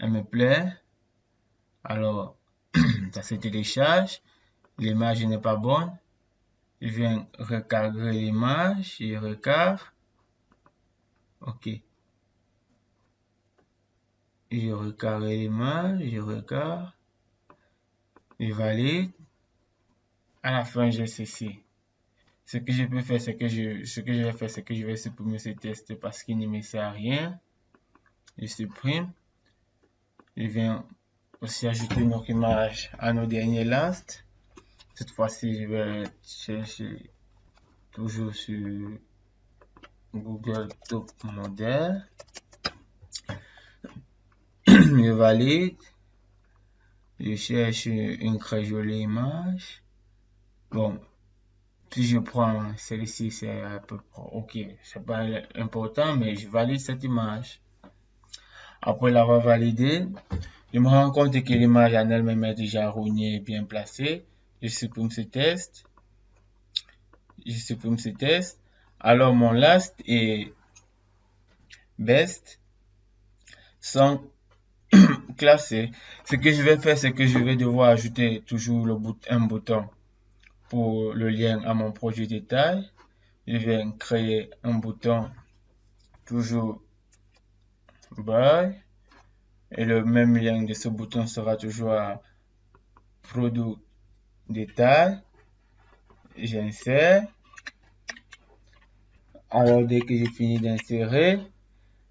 elle me plaît. Alors, ça se télécharge. L'image n'est pas bonne. Je viens recadrer l'image. Je recadre. OK. Je recadre l'image. Je recadre. Je valide. À la fin, j'ai ceci. Ce que je peux faire, c'est que je vais supprimer ce test parce qu'il ne me sert à rien. Je supprime. Je viens aussi ajouter notre image à nos derniers last. Cette fois-ci, je vais chercher toujours sur Google Top Model. Je valide. Je cherche une très jolie image. Bon, si je prends celle-ci, c'est à peu près OK. C'est pas important, mais je valide cette image. Après l'avoir validée, je me rends compte que l'image en elle-même est déjà erronée et bien placée. Je supprime ce test. Alors mon last et best sont classés. Ce que je vais faire, c'est que je vais devoir ajouter toujours un bouton pour le lien à mon produit détail. Je vais créer un bouton toujours buy et le même lien de ce bouton sera toujours à produit détail. J'insère. Alors dès que j'ai fini d'insérer,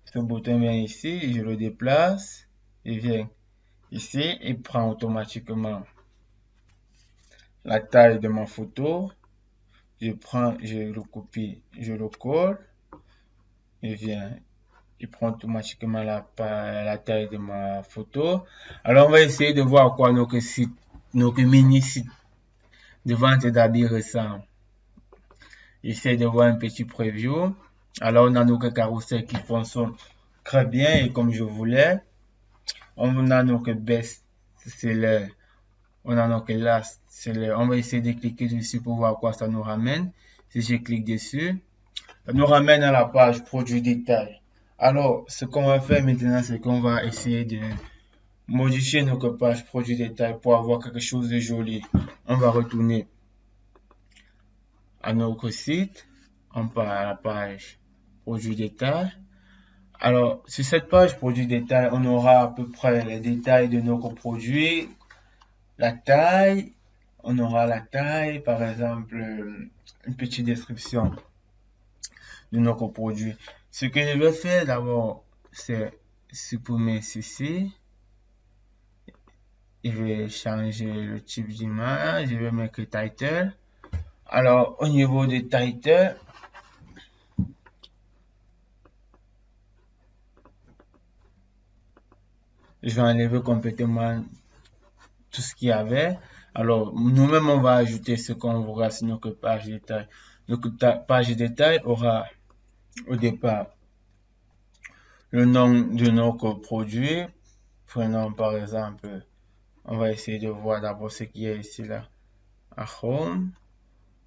ce bouton vient ici, je le déplace, il vient ici, il prend automatiquement la taille de ma photo. Je le copie, je le colle, il prend automatiquement la taille de ma photo. Alors on va essayer de voir quoi notre mini site de vente d'habits ressemble. J'essaie de voir un petit preview. Alors on a nos carousels qui fonctionnent très bien et comme je voulais. On a nos best seller. On a nos last seller. On va essayer de cliquer dessus pour voir quoi ça nous ramène. Si je clique dessus, ça nous ramène à la page produit détail. Alors, ce qu'on va faire maintenant, c'est qu'on va essayer de modifier notre page produit détail pour avoir quelque chose de joli. On va retourner à notre site. On part à la page produit détail. Alors, sur cette page produit détail, on aura à peu près les détails de notre produit, la taille, on aura la taille, par exemple, une petite description de notre produit. Ce que je vais faire d'abord, c'est supprimer ceci. Je vais changer le type d'image, je vais mettre title. Alors, au niveau des title, je vais enlever complètement tout ce qu'il y avait. Alors, nous-mêmes, on va ajouter ce qu'on verra sur notre page détail. Notre page détail aura au départ le nom de notre produit. Prenons par exemple, on va essayer de voir d'abord ce qui est ici là à home.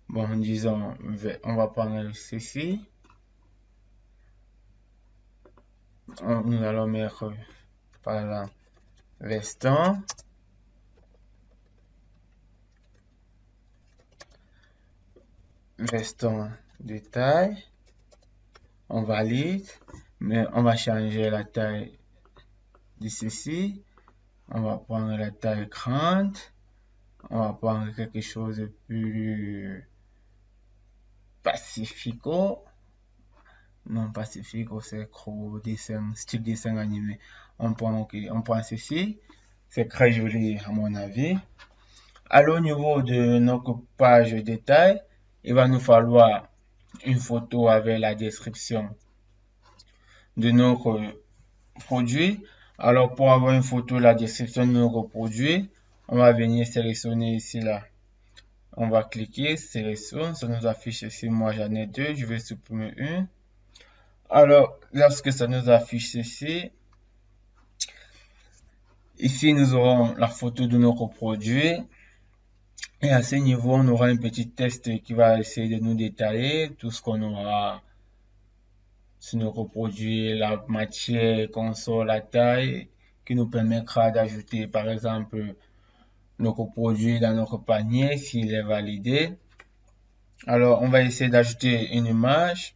Bon, disons, on va prendre ceci. Nous allons mettre par exemple veston. Veston détail. On valide, mais on va changer la taille de ceci. On va prendre la taille grande. On va prendre quelque chose de plus pacifico. Non, pacifico, c'est trop dessin, style dessin animé. On prend ceci. C'est très joli à mon avis. Alors, au niveau de notre page détail, il va nous falloir une photo avec la description de notre produit. Alors, pour avoir une photo, la description de notre produit, on va venir sélectionner ici là. On va cliquer, sélectionne, ça nous affiche ici. Moi, j'en ai deux, je vais supprimer une. Alors, lorsque ça nous affiche ceci, ici, nous aurons la photo de notre produit. Et à ce niveau, on aura un petit test qui va essayer de nous détailler tout ce qu'on aura sur notre produit, la matière, console, la taille qui nous permettra d'ajouter par exemple notre produit dans notre panier s'il est validé. Alors on va essayer d'ajouter une image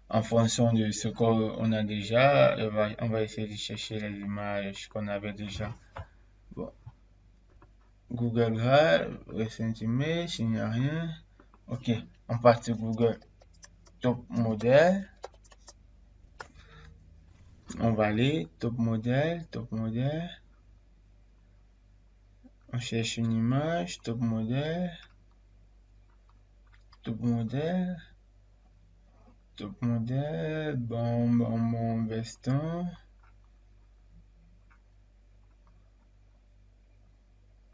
en fonction de ce qu'on a déjà. On va essayer de chercher les images qu'on avait déjà. Bon. Google Drive, Recent Image, il n'y a rien. Ok, on part sur Google Top Model. On va aller Top Model, Top Model. On cherche une image, Top Model. Top Model. Top Model, bon, veston.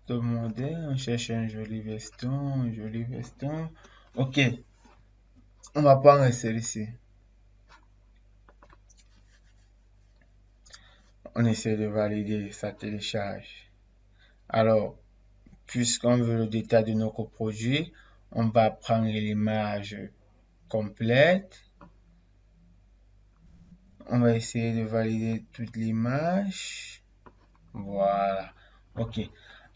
Top Model, on cherche un joli veston, Ok, on va prendre celui-ci. On essaie de valider, ça télécharge. Alors, puisqu'on veut le détail de notre produit, on va prendre l'image complète. On va essayer de valider toute l'image. Voilà. Ok.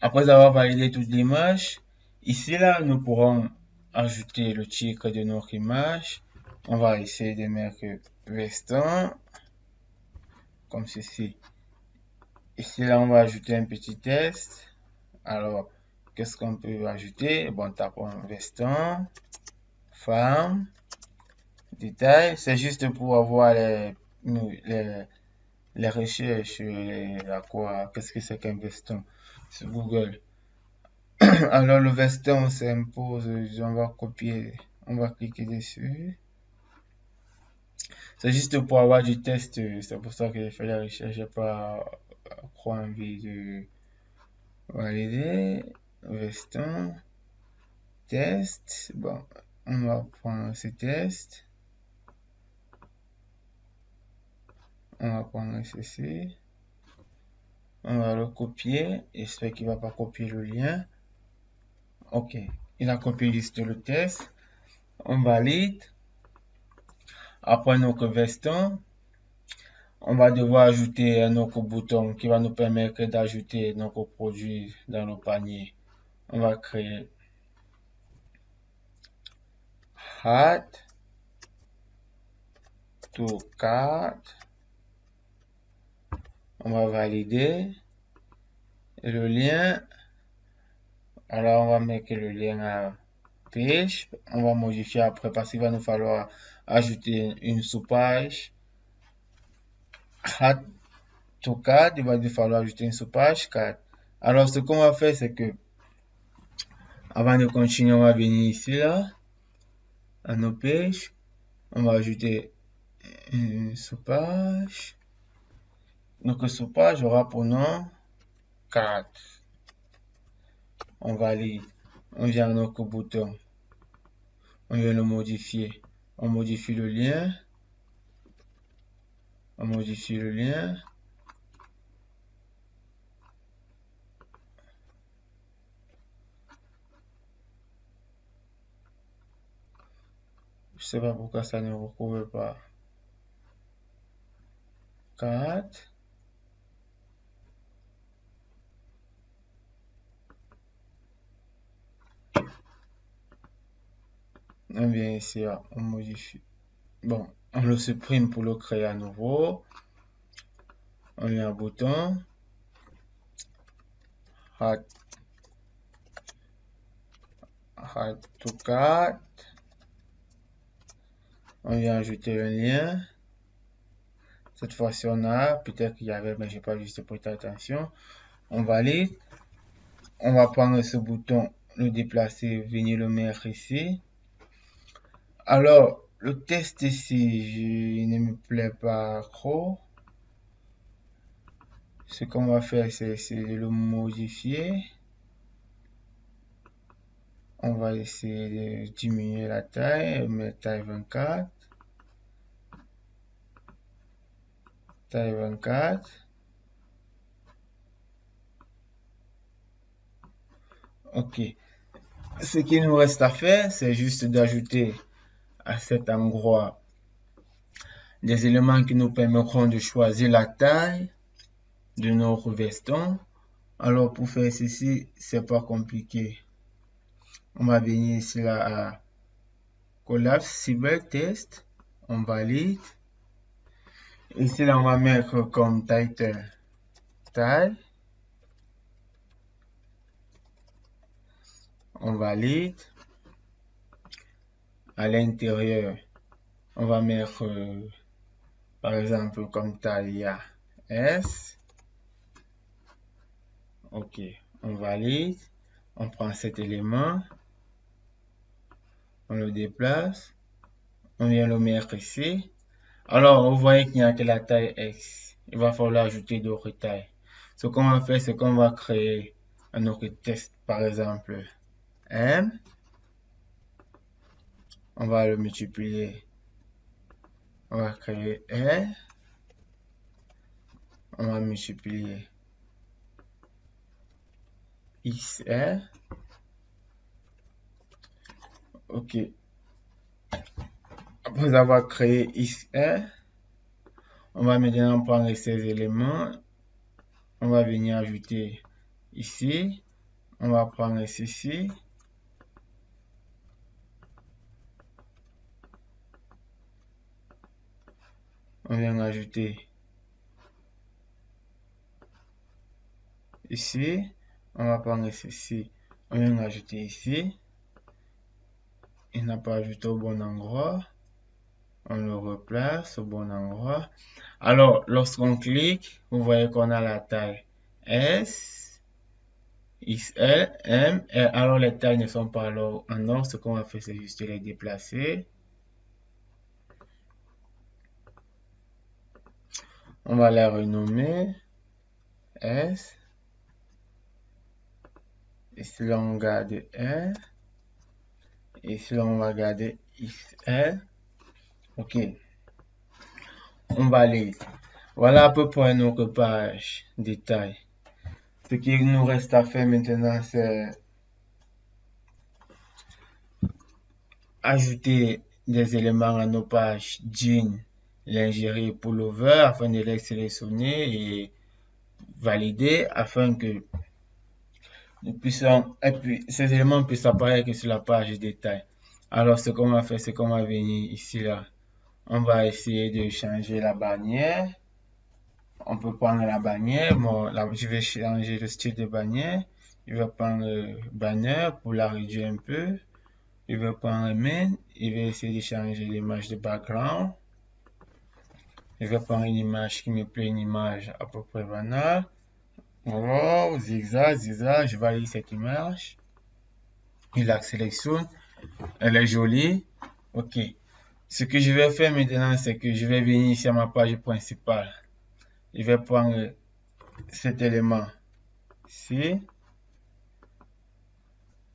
Après avoir validé toute l'image, ici là, nous pourrons ajouter le titre de notre image. On va essayer de mettre veston comme ceci. Ici là, on va ajouter un petit texte. Alors, qu'est-ce qu'on peut ajouter? Bon, tapons veston, femme, détail. C'est juste pour avoir les recherches, qu'est-ce que c'est qu'un veston sur Google. Alors, le veston s'impose, on va copier, on va cliquer dessus. C'est juste pour avoir du test, c'est pour ça que j'ai fait la recherche, j'ai pas trop envie de valider. Veston, test, bon, on va prendre ce test. On va prendre ceci. On va le copier. J'espère qu'il ne va pas copier le lien. Ok. Il a copié juste le test. On valide. Après notre veston, on va devoir ajouter un autre bouton qui va nous permettre d'ajouter notre produit dans nos paniers. On va créer Add to Cart. On va valider. Et le lien, alors on va mettre le lien à page. On va modifier après parce qu'il va nous falloir ajouter une sous-page. Add to cart, il va nous falloir ajouter une sous-page cart. Alors ce qu'on va faire, c'est que avant de continuer, on va venir ici là, à nos pages. On va ajouter une sous-page. Notre sous-page aura pour nom carte. On valide. On vient à notre bouton. On vient le modifier. On modifie le lien. On modifie le lien. Je sais pas pourquoi ça ne recouvre pas. 4. On vient ici, on modifie. Bon, on le supprime pour le créer à nouveau. On met un bouton. Add to cart. On vient ajouter un lien. Cette fois-ci, on a, peut-être qu'il y avait, mais j'ai pas juste prêté attention. On valide. On va prendre ce bouton, le déplacer, venir le mettre ici. Alors, le test ici, il ne me plaît pas trop. Ce qu'on va faire, c'est de le modifier. On va essayer de diminuer la taille, mettre taille 24. Taille 24. Ok. Ce qu'il nous reste à faire, c'est juste d'ajouter à cet endroit des éléments qui nous permettront de choisir la taille. de notre veston. Alors, pour faire ceci, c'est pas compliqué. On va venir ici là à Collapsible Test. On valide. Ici là, on va mettre comme title taille. On valide. À l'intérieur, on va mettre par exemple comme taille S. Ok, on valide. On prend cet élément. On le déplace. On vient le mettre ici. Alors, vous voyez qu'il n'y a que la taille X. Il va falloir ajouter d'autres tailles. Ce qu'on va faire, c'est qu'on va créer un autre test, par exemple M. On va le multiplier. On va créer L. On va multiplier XL. Ok. Après avoir créé XL, on va maintenant prendre ces éléments. On va venir ajouter ici. On va prendre ceci. On vient ajouter ici. On va prendre ceci. On vient ajouter ici. Il n'a pas ajouté au bon endroit. On le replace au bon endroit. Alors, lorsqu'on clique, vous voyez qu'on a la taille S, XL, M. Et alors, les tailles ne sont pas alors en ordre. Ce qu'on va faire, c'est juste les déplacer. On va la renommer S. Ici, là, on garde R. Ici, là, on va garder XL. OK. On valide. Voilà à peu près notre page détail. Ce qu'il nous reste à faire maintenant, c'est ajouter des éléments à nos pages jeans, lingerie, pullover afin de les sélectionner et valider afin que nous puissions, et puis ces éléments puissent apparaître sur la page détail. Alors, ce qu'on va faire, c'est qu'on va venir ici là. On va essayer de changer la bannière. On peut prendre la bannière. Bon, là, je vais changer le style de bannière. Je vais prendre banner pour la réduire un peu. Je vais prendre main. Je vais essayer de changer l'image de background. Je vais prendre une image qui me plaît, une image à peu près banale. Voilà, zigzag, zigzag. Je valide cette image. Je la sélectionne. Elle est jolie. Ok. Ce que je vais faire maintenant, c'est que je vais venir ici à ma page principale. Je vais prendre cet élément ici.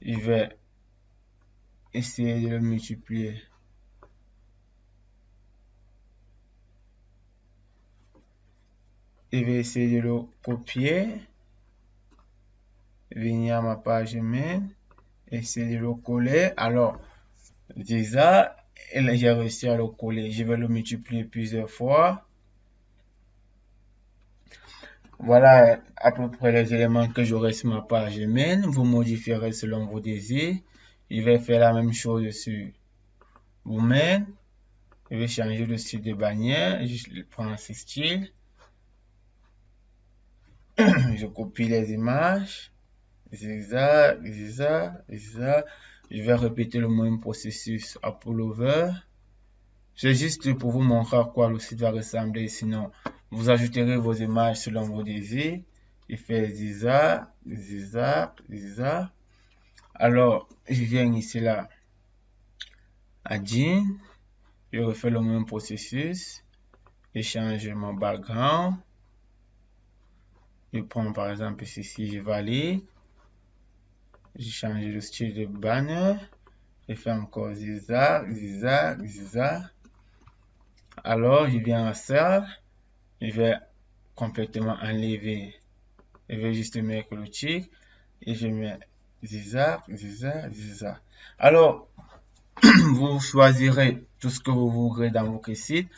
Je vais essayer de le multiplier. Je vais essayer de le copier. Venir à ma page main. Essayer de le coller. Alors, déjà, j'ai réussi à le coller. Je vais le multiplier plusieurs fois. Voilà à peu près les éléments que j'aurai sur ma page main. Vous modifierez selon vos désirs. Je vais faire la même chose sur vous-même. Je vais changer le style de bannière. Je prends ce style. Je copie les images. Zigzag, zigzag, zigzag. Je vais répéter le même processus à pullover. C'est juste pour vous montrer à quoi le site va ressembler. Sinon, vous ajouterez vos images selon vos désirs. Je fais zigzag, zigzag, zigzag. Alors, je viens ici là à jean. Je refais le même processus. Je change mon background. Je prends par exemple ceci, je valide. Je change le style de banner. Je fais encore zigzag, zigzag, zigzag. Alors, je viens à ça. Je vais complètement enlever. Je vais juste mettre le tick. Et je mets zigzag, zigzag, zigzag. Alors, vous choisirez tout ce que vous voudrez dans votre site.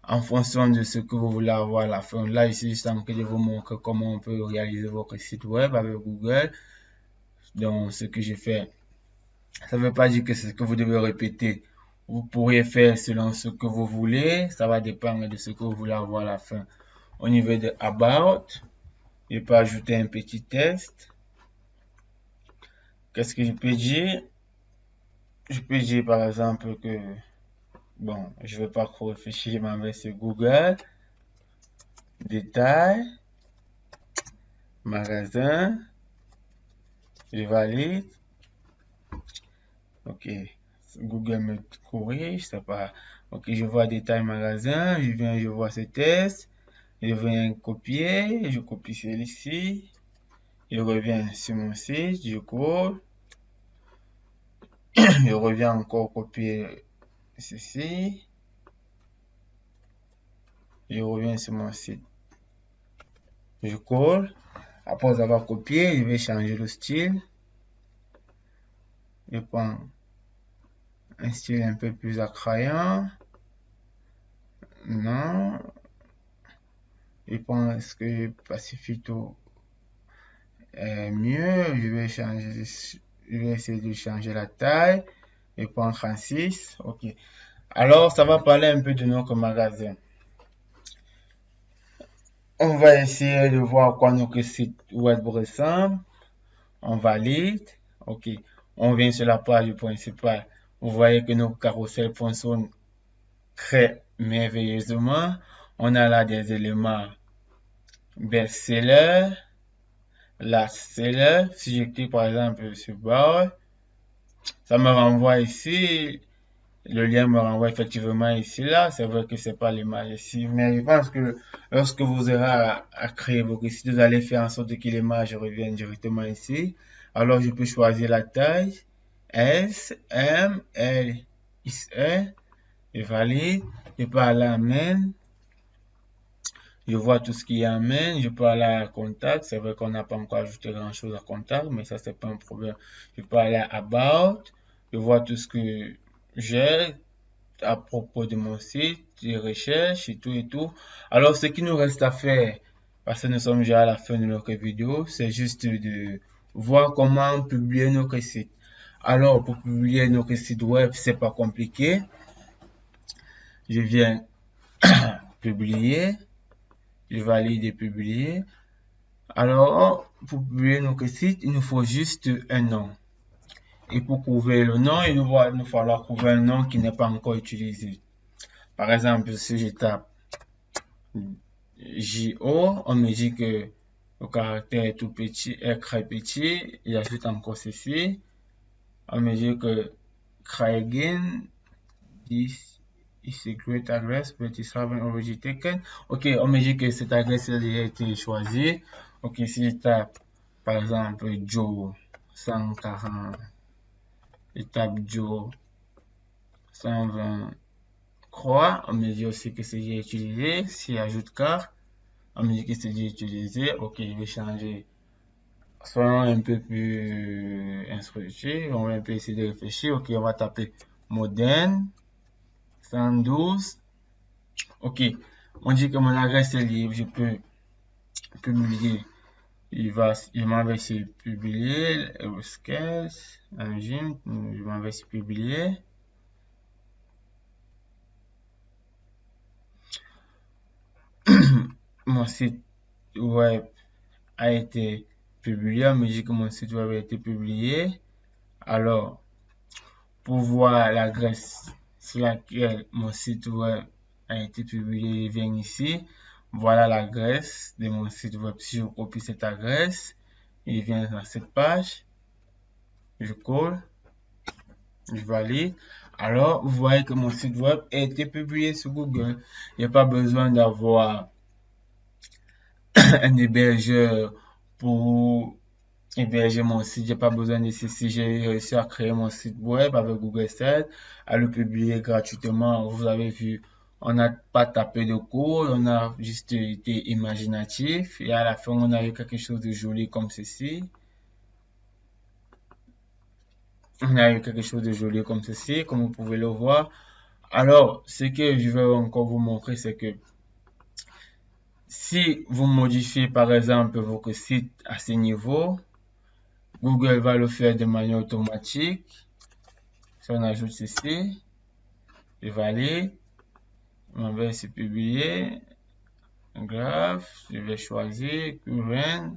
en fonction de ce que vous voulez avoir à la fin. Là, ici, juste en train de vous montrer comment on peut réaliser votre site web avec Google. Donc, ce que j'ai fait, ça ne veut pas dire que c'est ce que vous devez répéter. Vous pourriez faire selon ce que vous voulez. Ça va dépendre de ce que vous voulez avoir à la fin. Au niveau de About, je peux ajouter un petit texte. Qu'est-ce que je peux dire? Je peux dire par exemple que, bon, je ne vais pas trop réfléchir, je m'en vais sur Google. Détail, magasin, je valide. Ok, Google me corrige, c'est pas. Ok, je vois détail magasin, je viens, je vois ce test, je viens copier, je copie celui-ci, je reviens sur mon site, je colle, je reviens encore copier ceci, je reviens sur mon site, je colle. Après avoir copié, je vais changer le style. Je prends un style un peu plus attrayant. Non. Je pense que Pacifito est mieux. Je vais essayer de changer la taille. Je prends 36. Ok. Alors, ça va parler un peu de notre magasin. On va essayer de voir à quoi notre site web ressemble. On valide. Ok. On vient sur la page principale. Vous voyez que nos carousels fonctionnent très merveilleusement. On a là des éléments best-seller, last-seller. Si je clique par exemple sur Bar, ça me renvoie ici. Le lien me renvoie effectivement ici, là. C'est vrai que c'est pas l'image ici, mais je pense que lorsque vous aurez à créer votre site, vous allez faire en sorte que l'image revienne directement ici. Alors, je peux choisir la taille S, M, L, XL. Je valide. Je peux aller à main. Je vois tout ce qu'il y a en main. Je peux aller à contact. C'est vrai qu'on n'a pas encore ajouté grand chose à contact, mais ça, c'est pas un problème. Je peux aller à about. Je vois tout ce que j'ai à propos de mon site, des recherches et tout et tout. Alors, ce qui nous reste à faire, parce que nous sommes déjà à la fin de notre vidéo, c'est juste de voir comment publier notre site. Alors, pour publier notre site web, c'est pas compliqué. Je viens publier, je valide et publier. Alors, pour publier notre site, il nous faut juste un nom. Et pour trouver le nom, il nous falloir trouver un nom qui n'est pas encore utilisé. Par exemple, si je tape JO, on me dit que le caractère est tout petit, est très petit. Il ajoute encore ceci. On me dit que Kragen, this is a great address, but it's haven't already taken. Ok, on me dit que cette adresse a déjà été choisie. Ok, si je tape, par exemple, Joe 140, je tape Joe 120 croix, on me dit aussi que c'est déjà utilisé. Si j'ajoute car, on me dit que c'est déjà utilisé. Ok, je vais changer. Soyons un peu plus instructifs. On va un peu essayer de réfléchir. Ok, on va taper moderne 112. Ok, on dit que mon adresse est libre. Je peux publier. Il m'en va essayer de publier. Sketch, engine, je m'en vais essayer de publier. Mon site web a été publié. On me dit que mon site web a été publié. Alors, pour voir l'adresse sur laquelle mon site web a été publié, je viens ici. Voilà l'adresse de mon site web. Si je copie cette adresse, il vient dans cette page. Je colle. Je valide. Alors, vous voyez que mon site web a été publié sur Google. Il n'y a pas besoin d'avoir un hébergeur pour héberger mon site. J'ai pas besoin de ceci. J'ai réussi à créer mon site web avec Google Search, à le publier gratuitement. Vous avez vu, on n'a pas tapé de code, on a juste été imaginatif et à la fin, on a eu quelque chose de joli comme ceci. On a eu quelque chose de joli comme ceci, comme vous pouvez le voir. Alors, ce que je vais encore vous montrer, c'est que si vous modifiez par exemple votre site à ce niveau, Google va le faire de manière automatique. Si on ajoute ceci, je valide, on va se publier, graph, je vais choisir current,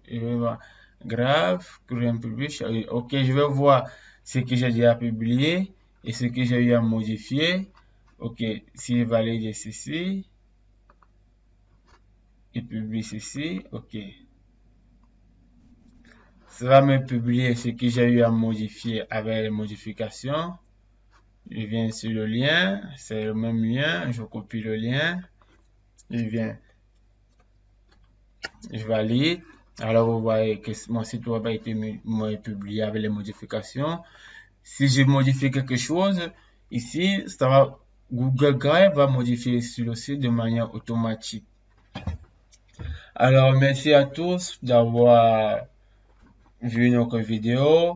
je vais voir graph, current publish. Ok, je vais voir ce que j'ai déjà publié et ce que j'ai eu à modifier. Ok, si je valide ceci, et publie ceci, ok. Ça va me publier ce que j'ai eu à modifier avec les modifications. Je viens sur le lien, c'est le même lien, je copie le lien, je viens, je valide. Alors vous voyez que mon site web a été publié avec les modifications. Si je modifie quelque chose, ici, ça va, Google Drive va modifier sur le site de manière automatique. Alors merci à tous d'avoir vu notre vidéo.